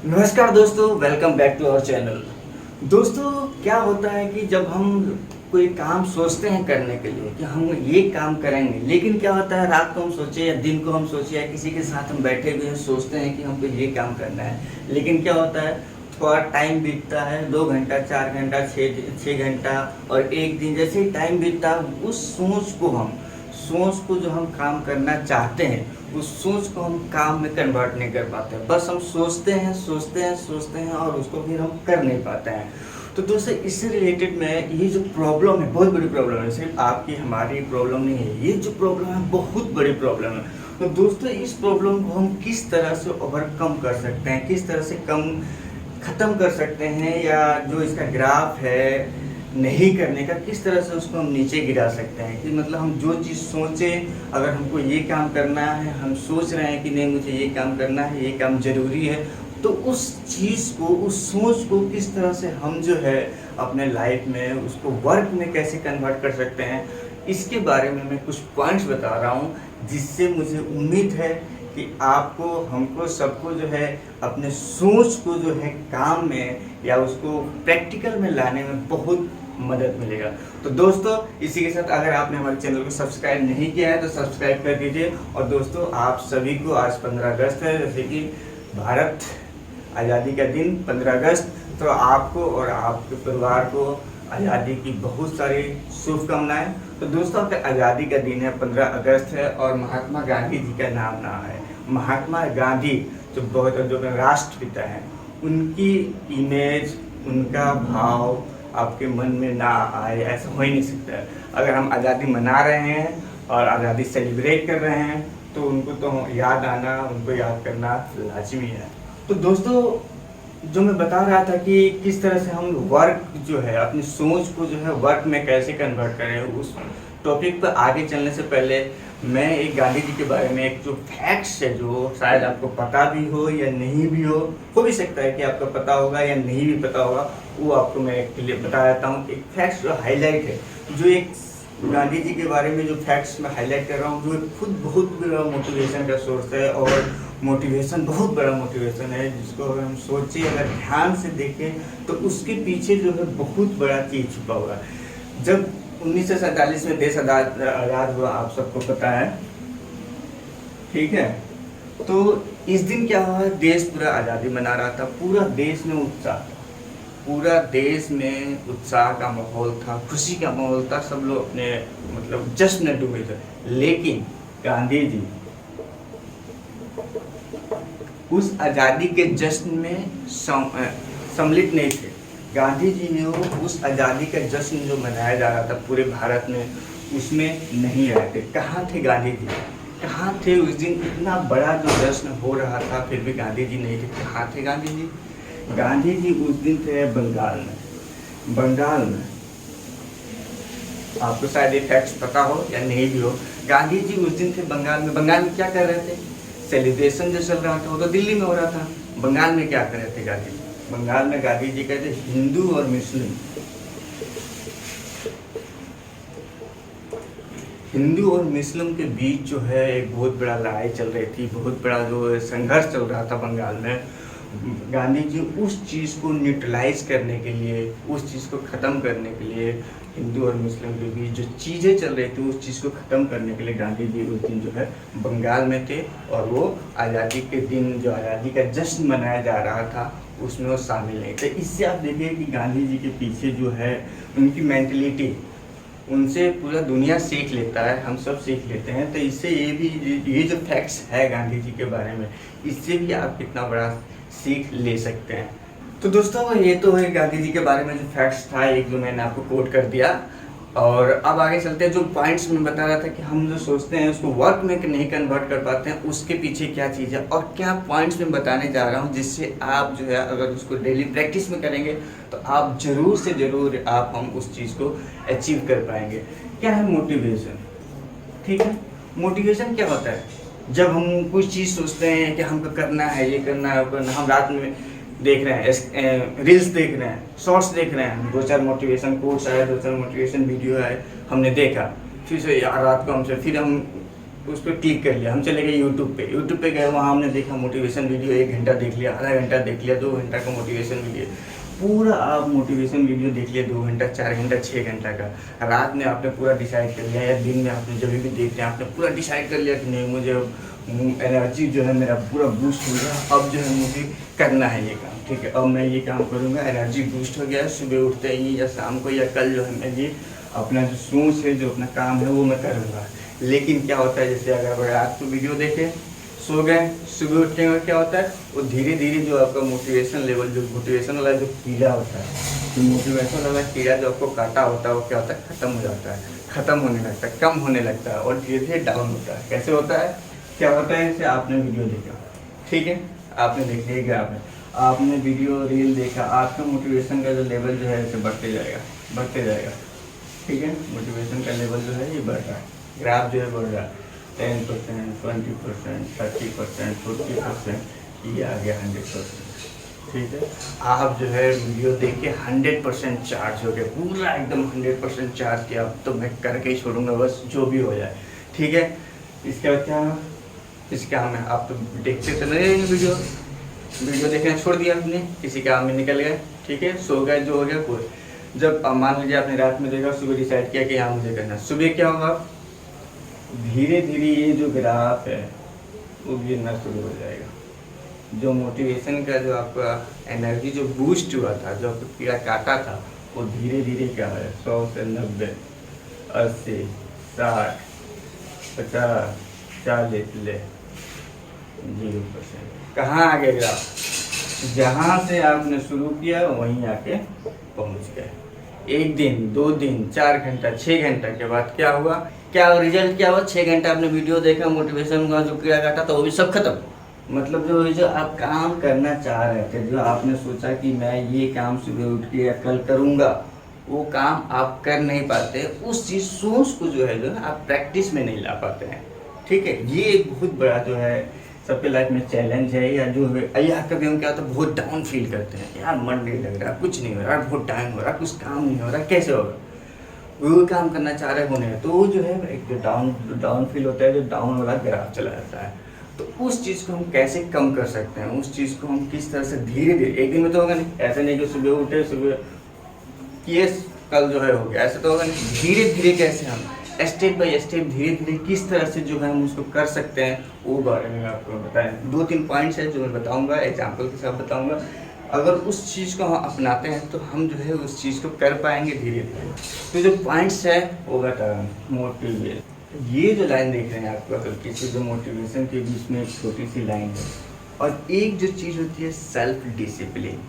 नमस्कार दोस्तों, welcome back to our channel. दोस्तों, क्या होता है कि जब हम कोई काम सोचते हैं करने के लिए कि हम ये काम करेंगे, लेकिन क्या होता है रात को हम सोचे या दिन को हम सोचे या किसी के साथ हम बैठे हुए हैं सोचते हैं कि हमको ये काम करना है, लेकिन क्या होता है थोड़ा टाइम बीतता है, 2 घंटा 4 घंटा 6 घंटा और एक दिन जैसे ही टाइम बीतता है उस सोच को जो हम काम करना चाहते हैं उस सोच को हम काम में कन्वर्ट नहीं कर पाते हैं। बस हम सोचते हैं और उसको फिर हम कर नहीं पाते हैं। तो दोस्तों, इससे रिलेटेड में ये जो प्रॉब्लम है बहुत बड़ी प्रॉब्लम है, सिर्फ आपकी हमारी प्रॉब्लम नहीं है, ये जो प्रॉब्लम है बहुत बड़ी प्रॉब्लम है। तो दोस्तों, इस प्रॉब्लम को हम किस तरह से ओवरकम कर सकते हैं, किस तरह से ख़त्म कर सकते हैं, या जो इसका ग्राफ है नहीं करने का किस तरह से उसको हम नीचे गिरा सकते हैं। कि मतलब हम जो चीज़ सोचें, अगर हमको ये काम करना है, हम सोच रहे हैं कि नहीं मुझे ये काम करना है, ये काम ज़रूरी है, तो उस चीज़ को, उस सोच को किस तरह से हम जो है अपने लाइफ में उसको वर्क में कैसे कन्वर्ट कर सकते हैं, इसके बारे में मैं कुछ पॉइंट्स बता रहा हूँ, जिससे मुझे उम्मीद है कि आपको, हमको, सबको जो है अपने सोच को जो है काम में या उसको प्रैक्टिकल में लाने में बहुत मदद मिलेगा। तो दोस्तों, इसी के साथ अगर आपने हमारे चैनल को सब्सक्राइब नहीं किया है तो सब्सक्राइब कर दीजिए। और दोस्तों, आप सभी को आज 15 अगस्त है, जैसे कि भारत आज़ादी का दिन 15 अगस्त, तो आपको और आपके परिवार को आज़ादी की बहुत सारी शुभकामनाएं। तो दोस्तों, आपका आज़ादी का दिन है, 15 अगस्त है और महात्मा गांधी जी का नाम है। महात्मा गांधी जो राष्ट्रपिता हैं, उनकी इमेज, उनका भाव आपके मन में ना आए, ऐसा हो ही नहीं सकता है। अगर हम आज़ादी मना रहे हैं और आज़ादी सेलिब्रेट कर रहे हैं तो उनको तो याद आना, उनको याद करना लाजमी है। तो दोस्तों, जो मैं बता रहा था कि किस तरह से हम वर्क जो है, अपनी सोच को जो है वर्क में कैसे कन्वर्ट करें, उस टॉपिक पर आगे चलने से पहले मैं एक गांधी जी के बारे में एक जो फैक्ट्स है, जो शायद आपको पता भी हो या नहीं भी हो भी सकता है कि आपको पता होगा या नहीं भी पता होगा, वो आपको मैं एक लिए बता देता हूँ। एक फैक्ट्स जो हाईलाइट है, जो एक गांधी जी के बारे में जो फैक्ट्स मैं हाईलाइट कर रहा हूँ, जो खुद बहुत बड़ा मोटिवेशन का सोर्स है, और मोटिवेशन बहुत बड़ा मोटिवेशन है, जिसको अगर हम सोचें, अगर ध्यान से देखें तो उसके पीछे जो है बहुत बड़ा चीज़ छुपा हुआ है। जब 1947 में देश आज़ाद हुआ, आप सबको पता है, ठीक है। तो इस दिन क्या हुआ, देश पूरा आज़ादी मना रहा था, पूरा देश में उत्साह था, पूरा देश में उत्साह का माहौल था, खुशी का माहौल था, सब लोग अपने मतलब जश्न में डूबे थे। लेकिन गांधी जी उस आज़ादी के जश्न में सम्मिलित नहीं थे। गांधी जी ने उस आज़ादी का जश्न जो मनाया जा रहा था पूरे भारत में, उसमें नहीं रहे थे। कहाँ थे गांधी जी, कहाँ थे उस दिन? इतना बड़ा जो जश्न हो रहा था फिर भी गांधी जी नहीं थे। कहाँ थे गांधी जी? गांधी जी उस दिन थे बंगाल में। आपको शायद ये फैक्ट्स पता हो या नहीं भी हो, गांधी जी उस दिन थे बंगाल में। बंगाल में क्या कर रहे थे? सेलिब्रेशन जो चल रहा था वो तो दिल्ली में हो रहा था। बंगाल में क्या कर रहे थे गांधी जी? बंगाल में गांधी जी कहते हिंदू और मुस्लिम के बीच जो है एक बहुत बड़ा लड़ाई चल रही थी, बहुत बड़ा जो संघर्ष चल रहा था बंगाल में। गांधी जी उस चीज़ को न्यूट्रलाइज करने के लिए, उस चीज़ को ख़त्म करने के लिए, हिंदू और मुस्लिम के बीच जो चीज़ें चल रही थी उस चीज़ को ख़त्म करने के लिए गांधी जी उस दिन जो है बंगाल में थे। और वो आज़ादी के दिन जो आज़ादी का जश्न मनाया जा रहा था उसमें वो शामिल नहीं थे। इससे आप देखिए कि गांधी जी के पीछे जो है उनकी मेंटलिटी, उनसे पूरा दुनिया सीख लेता है, हम सब सीख लेते हैं। तो इससे ये जो फैक्ट्स है गांधी जी के बारे में, इससे भी आप कितना बड़ा सीख ले सकते हैं। तो दोस्तों, ये तो है गांधी जी के बारे में जो फैक्ट्स था, एक जो मैंने आपको कोट कर दिया। और अब आगे चलते हैं, जो पॉइंट्स मैं बता रहा था कि हम जो सोचते हैं उसको वर्क में नहीं कन्वर्ट कर पाते हैं, उसके पीछे क्या चीज़ है और क्या पॉइंट्स मैं बताने जा रहा हूँ, जिससे आप जो है अगर उसको डेली प्रैक्टिस में करेंगे तो आप ज़रूर से ज़रूर हम उस चीज़ को अचीव कर पाएंगे। क्या है मोटिवेशन? ठीक है, मोटिवेशन क्या होता है? जब हम कुछ चीज़ सोचते हैं कि हमको करना है, ये करना है, वो करना, हम रात में देख रहे हैं, रील्स देख रहे हैं, शॉर्ट्स देख रहे हैं, 2-4 मोटिवेशन कोट्स आए, 2-4 मोटिवेशन वीडियो आए, हमने देखा, फिर से यार रात को हमसे फिर हम उस पर क्लिक कर लिया, हम चले गए यूट्यूब पे गए, वहाँ हमने देखा मोटिवेशन वीडियो, 1 घंटा देख लिया, आधा घंटा देख लिया, 2 घंटा का मोटिवेशन वीडियो, पूरा आप मोटिवेशन वीडियो देख लिया 2 घंटा, 4 घंटा, 6 घंटा का। रात में आपने पूरा डिसाइड कर लिया, या दिन में आपने जब भी देख लिया आपने पूरा डिसाइड कर लिया कि नहीं, मुझे एनर्जी जो है मेरा पूरा बूस्ट हो गया, अब जो है मुझे करना है ये काम, ठीक है, अब मैं ये काम करूँगा, एनर्जी बूस्ट हो गया, सुबह उठते ही या शाम को या कल जो है मैं ये अपना जो सोच है, जो अपना काम है वो मैं करूँगा। लेकिन क्या होता है, जैसे अगर आप तो वीडियो देखें, सो गए, सुबह उठने में क्या होता है, वो धीरे धीरे जो आपका मोटिवेशन लेवल, जो मोटिवेशन वाला जो कीड़ा होता है, जो मोटिवेशन वाला कीड़ा जो आपको काटा होता है, वो क्या होता है, ख़त्म हो जाता है, ख़त्म होने लगता है, कम होने लगता है और धीरे धीरे डाउन होता है। कैसे होता है, क्या होता है, जैसे आपने वीडियो देखा, ठीक है, आपने देख लिया ग्राफ में, आपने वीडियो रील देखा, आपका मोटिवेशन का जो लेवल जो है ऐसे बढ़ते जाएगा, ठीक है, मोटिवेशन का लेवल जो है ये बढ़ रहा है, ग्राफ जो है बढ़ रहा है, 10%, 20%, 30%, 40%, ये आ गया 100%, ठीक है। आप जो है वीडियो देख के 100% चार्ज हो गए, पूरा एकदम 100% चार्ज किया, अब तो मैं करके ही छोड़ूंगा बस, जो भी हो जाए, ठीक है। इसके बाद क्या, इस काम में आप तो देखते तो नहीं वीडियो देखना छोड़ दिया आपने, किसी काम में निकल गए, ठीक है, सो गए, जो हो गया कोई। जब मान लीजिए आपने रात में देखा, सुबह डिसाइड किया कि यहाँ मुझे करना, सुबह क्या होगा, धीरे धीरे ये जो ग्राफ है वो गिरना शुरू हो जाएगा। जो मोटिवेशन का जो आपका एनर्जी जो बूस्ट हुआ था, जो आपको कीड़ा काटा था, वो धीरे धीरे क्या है, 100 से 90, 80, 60, 50, 40 ले 0%। कहाँ आ गया ग्राफ, जहाँ से आपने शुरू किया वहीं आके पहुँच गए। 1 दिन, 2 दिन, 4 घंटा, 6 घंटा के बाद क्या हुआ, क्या रिजल्ट क्या हुआ, 6 घंटा आपने वीडियो देखा, मोटिवेशन का जो कीड़ा काटा था वो भी सब खत्म। मतलब जो आप काम करना चाह रहे थे, जो आपने सोचा कि मैं ये काम सुबह उठ के या कल करूँगा, वो काम आप कर नहीं पाते, उस चीज़ सोच को जो है आप प्रैक्टिस में नहीं ला पाते हैं, ठीक है। ये एक बहुत बड़ा जो है सबके लाइफ में चैलेंज है, या जो है, या कभी हम क्या होता है बहुत डाउन फील करते हैं, यार मन नहीं लग रहा, कुछ नहीं हो रहा, बहुत टाइम हो रहा, कुछ काम नहीं हो रहा, कैसे होगा, वो काम करना चाह रहे होने, तो वो जो है एक जो डाउन फील होता है, जो डाउन वाला ग्राफ चला जाता है। तो उस चीज़ को हम कैसे कम कर सकते हैं, उस चीज़ को हम किस तरह से धीरे धीरे, एक दिन में तो होगा नहीं, ऐसा नहीं कि सुबह उठे सुबह किए कल जो है हो गया, ऐसा तो होगा नहीं। धीरे धीरे कैसे हम स्टेप बाय स्टेप धीरे धीरे किस तरह से जो है हम उसको कर सकते हैं, वो बारे में आपको बताएं। 2-3 पॉइंट्स है जो मैं बताऊंगा, एग्जांपल के साथ बताऊंगा। अगर उस चीज़ को हम अपनाते हैं तो हम जो है उस चीज़ को कर पाएंगे धीरे धीरे। तो जो पॉइंट्स है वो बता रहा हूँ। मोटिवेशन, ये जो लाइन देख रहे हैं आपको, अगर किसी जो मोटिवेशन के बीच में एक छोटी सी लाइन है, और एक जो चीज़ होती है सेल्फ डिसिप्लिन।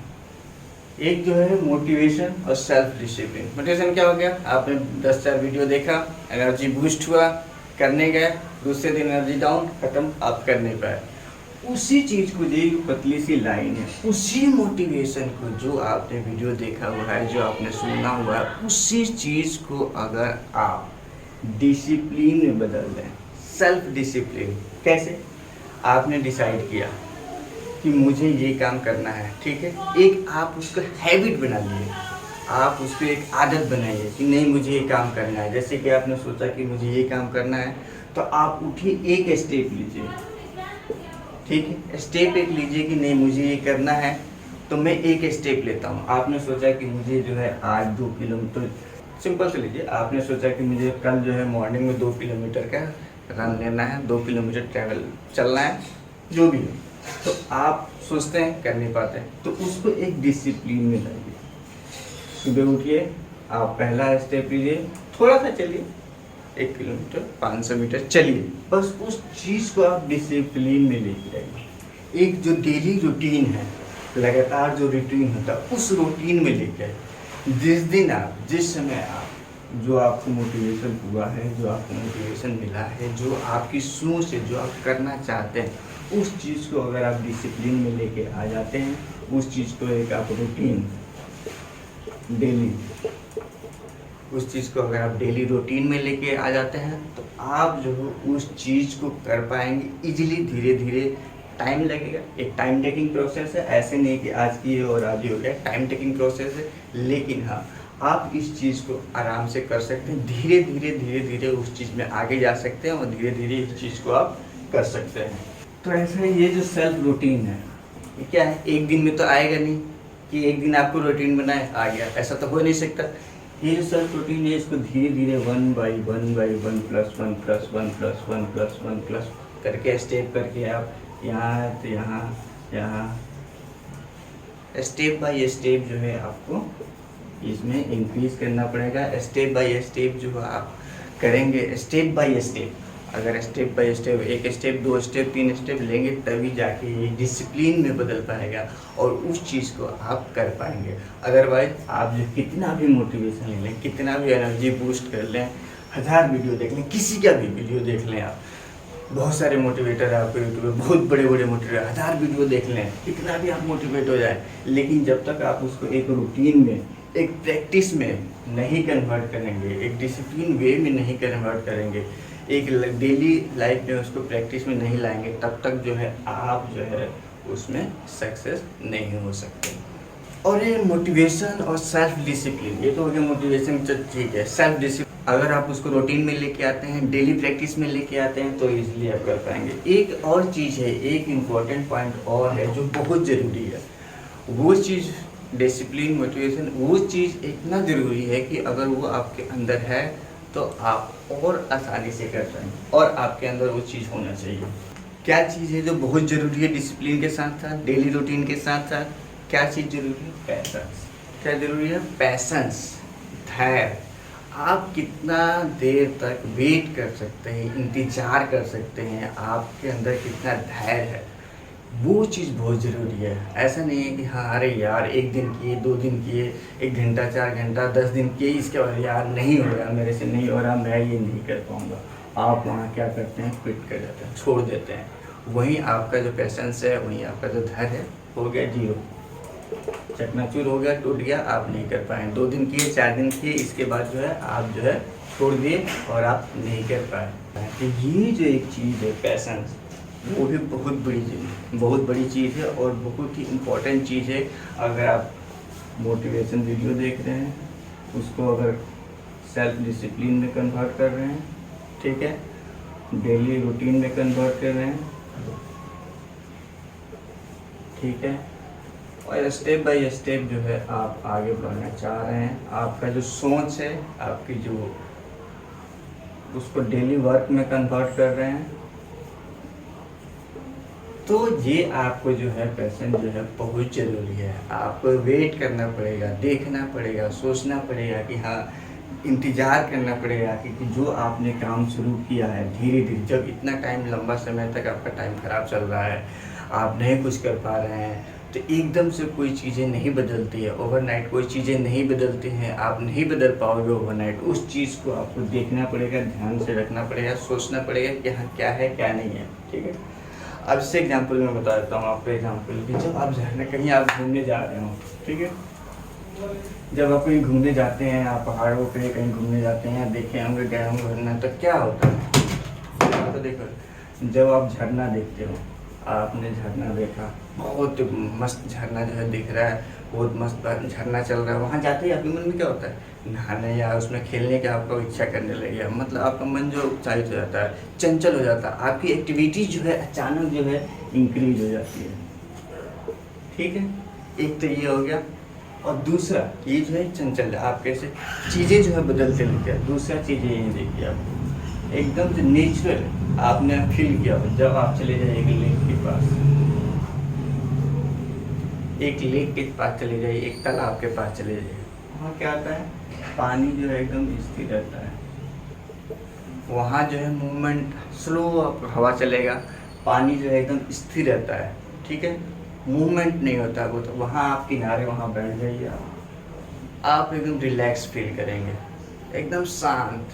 एक जो है मोटिवेशन और सेल्फ डिसिप्लिन। मोटिवेशन क्या हो गया, आपने 10-4 वीडियो देखा, एनर्जी बूस्ट हुआ, करने गए, दूसरे दिन एनर्जी डाउन, खत्म, आप कर नहीं पाए। उसी चीज़ को, जो पतली सी लाइन है, उसी मोटिवेशन को जो आपने वीडियो देखा हुआ है, जो आपने सुना हुआ है, उसी चीज़ को अगर आप डिसिप्लिन में बदल दें, सेल्फ डिसिप्लिन। कैसे, आपने डिसाइड किया कि मुझे ये काम करना है, ठीक है, एक आप उसका हैबिट बना लिए, आप उसको एक आदत बनाइए कि नहीं मुझे ये काम करना है। जैसे कि आपने सोचा कि मुझे ये काम करना है, तो आप उठिए, एक स्टेप लीजिए, ठीक है, स्टेप एक लीजिए कि नहीं मुझे ये करना है, तो मैं एक स्टेप लेता हूँ। आपने सोचा कि मुझे जो है आज 2 किलोमीटर, सिंपल से लीजिए, आपने सोचा कि मुझे कल जो है मॉर्निंग में 2 किलोमीटर का रन लेना है, 2 किलोमीटर ट्रैवल चलना है, जो भी है, तो आप सोचते हैं, कर नहीं पाते, तो उसको एक डिसिप्लिन में लाइए। सुबह उठिए, आप पहला स्टेप लीजिए, थोड़ा सा चलिए, 1 किलोमीटर, 500 मीटर चलिए, बस उस चीज़ को आप डिसिप्लिन में लेके आइए। एक जो डेली रूटीन है, लगातार जो रूटीन होता है, उस रूटीन में लेके आइए। जिस दिन आप, जिस समय आप, जो आपको मोटिवेशन हुआ है, जो आपको मोटिवेशन मिला है, जो आपकी सोच है, जो आप करना चाहते हैं, उस चीज़ को अगर आप डिसिप्लिन में लेके आ जाते हैं, उस चीज़ को एक आप रूटीन डेली, उस चीज़ को अगर आप डेली रूटीन में लेके आ जाते हैं, तो आप जो है उस चीज़ को कर पाएंगे इजीली। धीरे धीरे टाइम लगेगा, एक टाइम टेकिंग प्रोसेस है, ऐसे नहीं कि आज की और आज ही हो गया, टाइम टेकिंग प्रोसेस है। लेकिन हाँ, आप इस चीज़ को आराम से कर सकते हैं। धीरे धीरे उस चीज़ में आगे जा सकते हैं और धीरे धीरे इस चीज़ को आप कर सकते हैं। तो ऐसा ये जो सेल्फ रूटीन है ये क्या है, एक दिन में तो आएगा नहीं कि एक दिन आपको रूटीन बनाए आ गया, ऐसा तो हो नहीं सकता। ये जो सेल्फ रूटीन है इसको धीरे धीरे 1 by 1 plus 1 plus 1 plus 1 plus 1 plus करके स्टेप करके आप यहाँ तो यहाँ स्टेप बाय स्टेप जो है आपको इसमें इंक्रीज करना पड़ेगा। स्टेप बाय स्टेप जो आप करेंगे, स्टेप बाय स्टेप, अगर step by step 1 step 2 step 3 step लेंगे तभी जाके ये डिसिप्लिन में बदल पाएगा और उस चीज़ को आप कर पाएंगे। अदरवाइज आप जो कितना भी मोटिवेशन ले लें, कितना भी एनर्जी बूस्ट कर लें, 1000 वीडियो देख लें, किसी का भी वीडियो देख लें, आप बहुत सारे मोटिवेटर है आपको यूट्यूब पे, बहुत बड़े बड़े मोटिवेटर, 1000 वीडियो देख लें, कितना भी आप मोटिवेट हो जाए, लेकिन जब तक आप उसको एक रूटीन में, एक प्रैक्टिस में नहीं कन्वर्ट करेंगे, एक डिसिप्लिन वे में नहीं कन्वर्ट करेंगे, एक डेली लाइफ में उसको प्रैक्टिस में नहीं लाएंगे, तब तक जो है आप जो है उसमें सक्सेस नहीं हो सकते। और ये मोटिवेशन और सेल्फ डिसिप्लिन, ये तो हो गया मोटिवेशन, ठीक है। सेल्फ डिसिप्लिन अगर आप उसको रूटीन में लेके आते हैं, डेली प्रैक्टिस में लेके आते हैं तो इजीली आप कर पाएंगे। एक और चीज़ है, एक इम्पॉर्टेंट पॉइंट और है जो बहुत ज़रूरी है, वो चीज़ डिसिप्लिन मोटिवेशन, वो चीज़ इतना ज़रूरी है कि अगर वो आपके अंदर है तो आप और आसानी से कर पाएंगे और आपके अंदर वो चीज़ होना चाहिए। क्या चीज़ है जो बहुत ज़रूरी है डिसिप्लिन के साथ साथ, डेली रूटीन के साथ साथ, क्या चीज़ ज़रूरी है? पैसेंस। क्या ज़रूरी है? पैसेंस, धैर्य। आप कितना देर तक वेट कर सकते हैं, इंतज़ार कर सकते हैं, आपके अंदर कितना धैर्य है, वो चीज़ बहुत ज़रूरी है। ऐसा नहीं है कि हाँ अरे यार 1 दिन किए 2 दिन किए, 1 घंटा 4 घंटा 10 दिन किए, इसके बाद यार नहीं हो रहा, मेरे से नहीं हो रहा, मैं ये नहीं कर पाऊँगा। आप वहाँ क्या करते हैं? क्विट कर जाते हैं, छोड़ देते हैं। वहीं आपका जो पैसेंस है, वहीं आपका जो धैर्य है, हो गया जीरो, चकनाचूर हो गया, टूट गया, आप नहीं कर पाए। 2 दिन किए 4 दिन किए, इसके बाद जो है आप जो है छोड़ दिए और आप नहीं कर पाए। तो ये जो एक चीज़ है पैसेंस, वो भी बहुत बड़ी चीज़ है और बहुत ही इम्पोर्टेंट चीज़ है। अगर आप मोटिवेशन वीडियो देख रहे हैं, उसको अगर सेल्फ डिसिप्लिन में कन्वर्ट कर रहे हैं, ठीक है, डेली रूटीन में कन्वर्ट कर रहे हैं, ठीक है, और स्टेप बाय स्टेप जो है आप आगे बढ़ना चाह रहे हैं, आपका जो सोच है, आपकी जो उसको डेली वर्क में कन्वर्ट कर रहे हैं, तो ये आपको जो है पैशन जो है बहुत ज़रूरी है। आपको वेट करना पड़ेगा, देखना पड़ेगा, सोचना पड़ेगा कि हाँ, इंतज़ार करना पड़ेगा कि जो आपने काम शुरू किया है धीरे धीरे, जब इतना टाइम लंबा समय तक आपका टाइम ख़राब चल रहा है, आप नहीं कुछ कर पा रहे हैं, तो एकदम से कोई चीज़ें नहीं बदलती है, ओवरनाइट कोई चीज़ें नहीं बदलती हैं, आप नहीं बदल पाओगे ओवरनाइट। उस चीज़ को आपको देखना पड़ेगा, ध्यान से रखना पड़ेगा, सोचना पड़ेगा कि हाँ क्या है क्या नहीं है, ठीक है। अब इससे एग्जाम्पल मैं बता देता हूँ आपको एग्जाम्पल कि जब आप झरने कहीं आप घूमने जा रहे हो, ठीक है, जब आप कहीं घूमने जाते हैं, आप पहाड़ों पे कहीं घूमने जाते हैं, देखे होंगे गए होंगे झरना, तो क्या होता है? तो देखो, जब आप झरना देखते हो, आपने झरना देखा, बहुत मस्त झरना जो है दिख रहा है, बहुत मस्त झरना चल रहा है, वहाँ जाते ही आपके मन में क्या होता है? नहाने या उसमें खेलने का आपको इच्छा करने लगेगा, मतलब आपका मन जो उत्साहित हो जाता है, चंचल हो जाता है, आपकी एक्टिविटी जो है अचानक जो है इंक्रीज हो जाती है, ठीक है। एक तो ये हो गया, और दूसरा ये जो है चंचल, आप कैसे चीज़ें जो है बदलते लगते हैं। दूसरा चीज़ ये देखिए, आपको एकदम से नेचुरल आपने फील किया जब आप चले जाइए एक लेक के पास, एक लेक के पास चले जाइए, एक तालाब के पास चले जाइए, वहाँ क्या आता है? पानी जो है एकदम स्थिर रहता है, वहाँ जो है मूवमेंट स्लो, हवा चलेगा, पानी जो है एकदम स्थिर रहता है, ठीक है, मूवमेंट नहीं होता वो। तो वहाँ आप किनारे वहाँ बैठ जाइए, आप एकदम रिलैक्स फील करेंगे, एकदम शांत,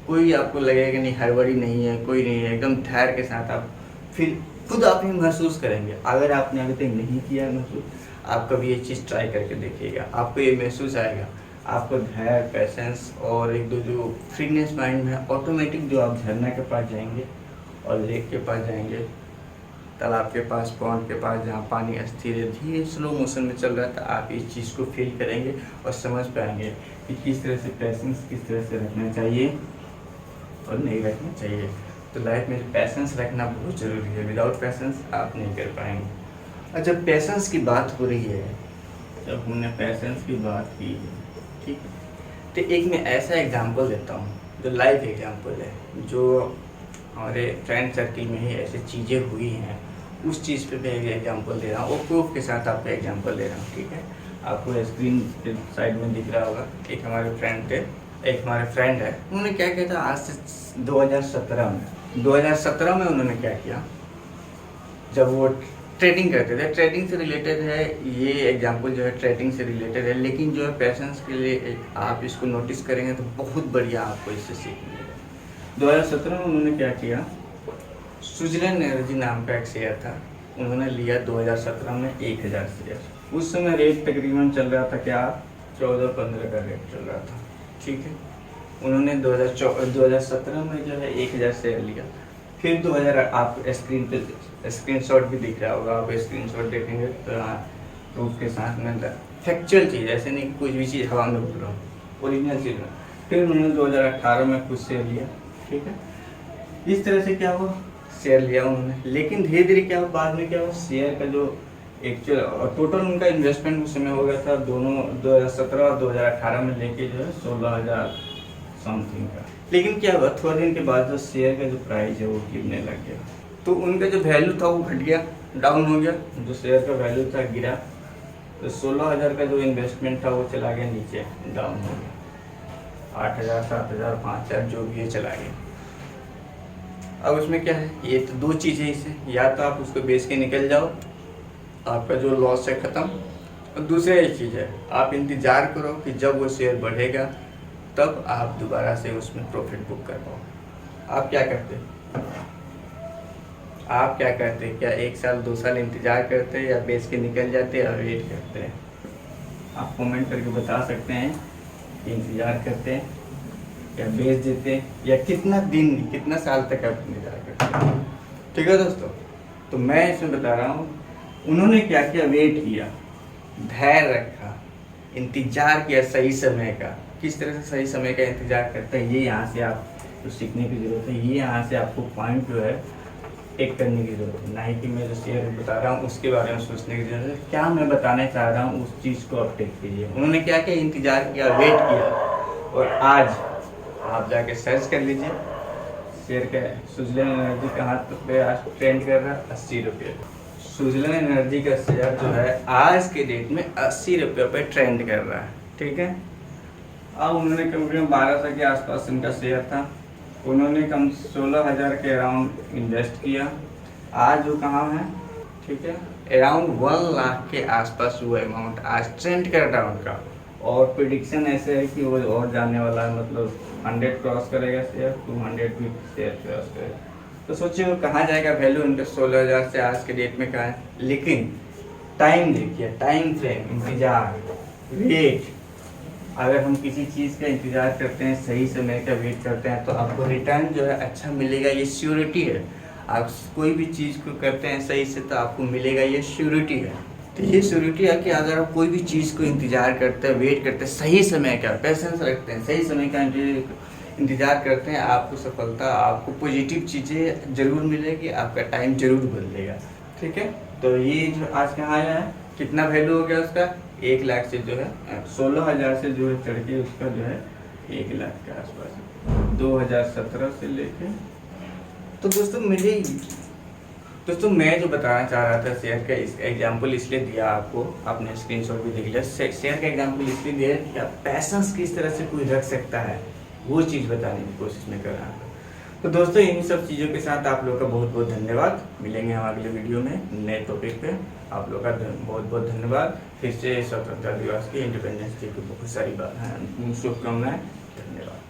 कोई आपको लगेगा नहीं, हड़बड़ी नहीं है, कोई नहीं है, एकदम धैर्य के साथ आप फिर खुद आप ही महसूस करेंगे। अगर आपने अभी तक नहीं किया है महसूस, आप कभी ये चीज़ ट्राई करके देखिएगा, आपको ये महसूस आएगा, आपको धैर्य, पैसेंस और एक दो जो फ्रीनेस माइंड में ऑटोमेटिक, जो आप झरना के पास जाएंगे और लेक के पास जाएंगे, तालाब के पास, पॉन्ड के पास, जहाँ पानी अस्थिर है, धीरे स्लो मोशन में चल रहा था, आप इस चीज़ को फील करेंगे और समझ पाएंगे कि किस तरह से पैसेंस किस तरह से रखना चाहिए और नहीं रखना चाहिए। तो लाइफ में पैसेंस रखना बहुत ज़रूरी है, विदाउट पैसेंस आप नहीं कर पाएंगे। और जब पैसेंस की बात हो रही है, जब हमने पैसेंस की बात की है, ठीक है, तो एक मैं ऐसा एग्जांपल देता हूँ जो लाइव एग्जांपल है, जो हमारे फ्रेंड सर्किल में ही ऐसी चीज़ें हुई हैं, उस चीज़ पे मैं एग्जांपल दे रहा हूँ और प्रूफ के साथ आपको एग्जांपल दे रहा हूँ। ठीक है, आपको स्क्रीन के साइड में दिख रहा होगा, एक हमारे फ्रेंड है, उन्होंने क्या किया था, आज से 2017 में उन्होंने क्या किया, जब वो ट्रेडिंग करते थे, ट्रेडिंग से रिलेटेड है ये एग्जांपल, जो है ट्रेडिंग से रिलेटेड है, लेकिन जो है पैसेंस के लिए आप इसको नोटिस करेंगे तो बहुत बढ़िया आपको इससे सीख मिलेगा। 2017 में उन्होंने क्या किया, स्विट्जरलैंड एनर्जी नाम का एक शेयर था, उन्होंने लिया 2017 में 1000 शेयर। उस समय रेट तकरीबन चल रहा था क्या, 14-15 का रेट चल रहा था। ठीक है, उन्होंने 2017 में जो है 1000 शेयर लिया। फिर 2000, आप स्क्रीन पे स्क्रीनशॉट भी दिख रहा होगा, आप स्क्रीनशॉट देखेंगे तो प्रूफ के साथ में फैक्चुअल चीज़, ऐसे नहीं कुछ भी चीज़ हवा में बोल रहा हूँ, ओरिजिनल चीज़ में। फिर उन्होंने 2018 में कुछ शेयर लिया। ठीक है, इस तरह से क्या हुआ, शेयर लिया उन्होंने, लेकिन धीरे धीरे क्या हुआ, बाद में क्या हुआ, शेयर का जो एक्चुअल और टोटल उनका इन्वेस्टमेंट उस समय हो गया था, दोनों 2017 और 2018 में लेके जो है 16,000 समथिंग का। लेकिन क्या हुआ, थोड़े दिन के बाद जो शेयर का जो प्राइस है वो गिरने लग गया, तो उनका जो वैल्यू था वो घट गया, डाउन हो गया, जो शेयर का वैल्यू था गिरा, तो 16,000 का जो इन्वेस्टमेंट था वो चला गया नीचे, डाउन हो गया, 8,000, 7,000, 5,000 जो भी है चला गया। अब उसमें क्या है, ये तो दो चीज़ें इससे, या तो आप उसको बेच के निकल जाओ, आपका जो लॉस है ख़त्म, और दूसरा एक चीज़ है, आप इंतज़ार करो कि जब वो शेयर बढ़ेगा तब आप दोबारा से उसमें प्रॉफिट बुक कर पाओ। आप क्या करते क्या 1 साल 2 साल इंतज़ार करते हैं, या बेच के निकल जाते हैं और वेट करते हैं? आप कमेंट करके बता सकते हैं कि इंतज़ार करते हैं या बेच देते हैं, या कितना दिन कितना साल तक आप इंतज़ार करते हैं। ठीक है दोस्तों, तो मैं इसमें बता रहा हूँ, उन्होंने क्या किया, वेट किया, धैर्य रखा, इंतज़ार किया सही समय का। किस तरह से सही समय का इंतज़ार करते हैं, ये यहाँ से आप तो सीखने की ज़रूरत है, ये यहाँ से आपको पॉइंट जो है टेक करने की ज़रूरत है, ना ही कि मैं जो शेयर बता रहा हूँ उसके बारे में सोचने की ज़रूरत है, क्या मैं बताना चाह रहा हूँ उस चीज़ को आप टेक कीजिए। उन्होंने क्या किया, इंतज़ार किया, वेट किया, और आज आप जाके सर्च कर लीजिए शेयर का, स्विट्जरलैंड एनर्जी कहाँ पे आज ट्रेंड कर रहा है, 80 रुपये। स्विट्जरलैंड एनर्जी का शेयर जो है आज के डेट में 80 रुपये पे ट्रेंड कर रहा है। ठीक है, अब उन्होंने कम से कम 1200 के आसपास इनका शेयर था, उन्होंने कम 16,000 के अराउंड इन्वेस्ट किया, आज वो कहाँ है, ठीक है, अराउंड 1 लाख के आसपास वो अमाउंट आज ट्रेंड कर रहा है उनका, और प्रिडिक्शन ऐसे है कि वो और जाने वाला है, मतलब 100 क्रॉस करेगा शेयर, 200 भी शेयर क्रॉस करेगा। तो सोचिए वो कहाँ जाएगा, वैल्यू उनका 16,000 से आज के डेट में कहाँ है। लेकिन टाइम देखिए, टाइम फ्रेम, इंतजार, वेट, अगर हम किसी चीज़ का इंतज़ार करते हैं, सही समय का वेट करते हैं, तो आपको रिटर्न जो है अच्छा मिलेगा, ये श्योरिटी है। आप कोई भी चीज़ को करते हैं सही से तो आपको मिलेगा, ये श्योरिटी है। तो ये श्योरिटी है कि अगर आप कोई भी चीज़ को इंतज़ार करते हैं, वेट करते हैं, सही समय का पैसेंस रखते हैं, सही समय का इंतज़ार करते हैं, आपको सफलता, आपको पॉजिटिव चीज़ें ज़रूर मिलेगी, आपका टाइम ज़रूर बदलेगा। ठीक है, तो ये जो आज कहाँ आया है, कितना वैल्यू हो गया उसका, 1 लाख से जो है 16,000 से जो है चढ़ के उसका जो है 1 लाख के आसपास 2017 से लेके। तो दोस्तों मैं जो बताना चाह रहा था शेयर का एग्जांपल इसलिए दिया आपको, आपने स्क्रीनशॉट भी देख लिया, शेयर का एग्जांपल इसलिए दिया कि आप पैसेंस किस तरह से कोई रख सकता है, वो चीज़ बताने की कोशिश में कर रहा था। तो दोस्तों इन सब चीज़ों के साथ आप लोग का बहुत बहुत धन्यवाद। मिलेंगे हम अगले वीडियो में नए टॉपिक पे। आप लोग का बहुत बहुत धन्यवाद। फिर से स्वतंत्रता दिवस की, इंडिपेंडेंस डे की बहुत सारी शुभकामनाएं। धन्यवाद।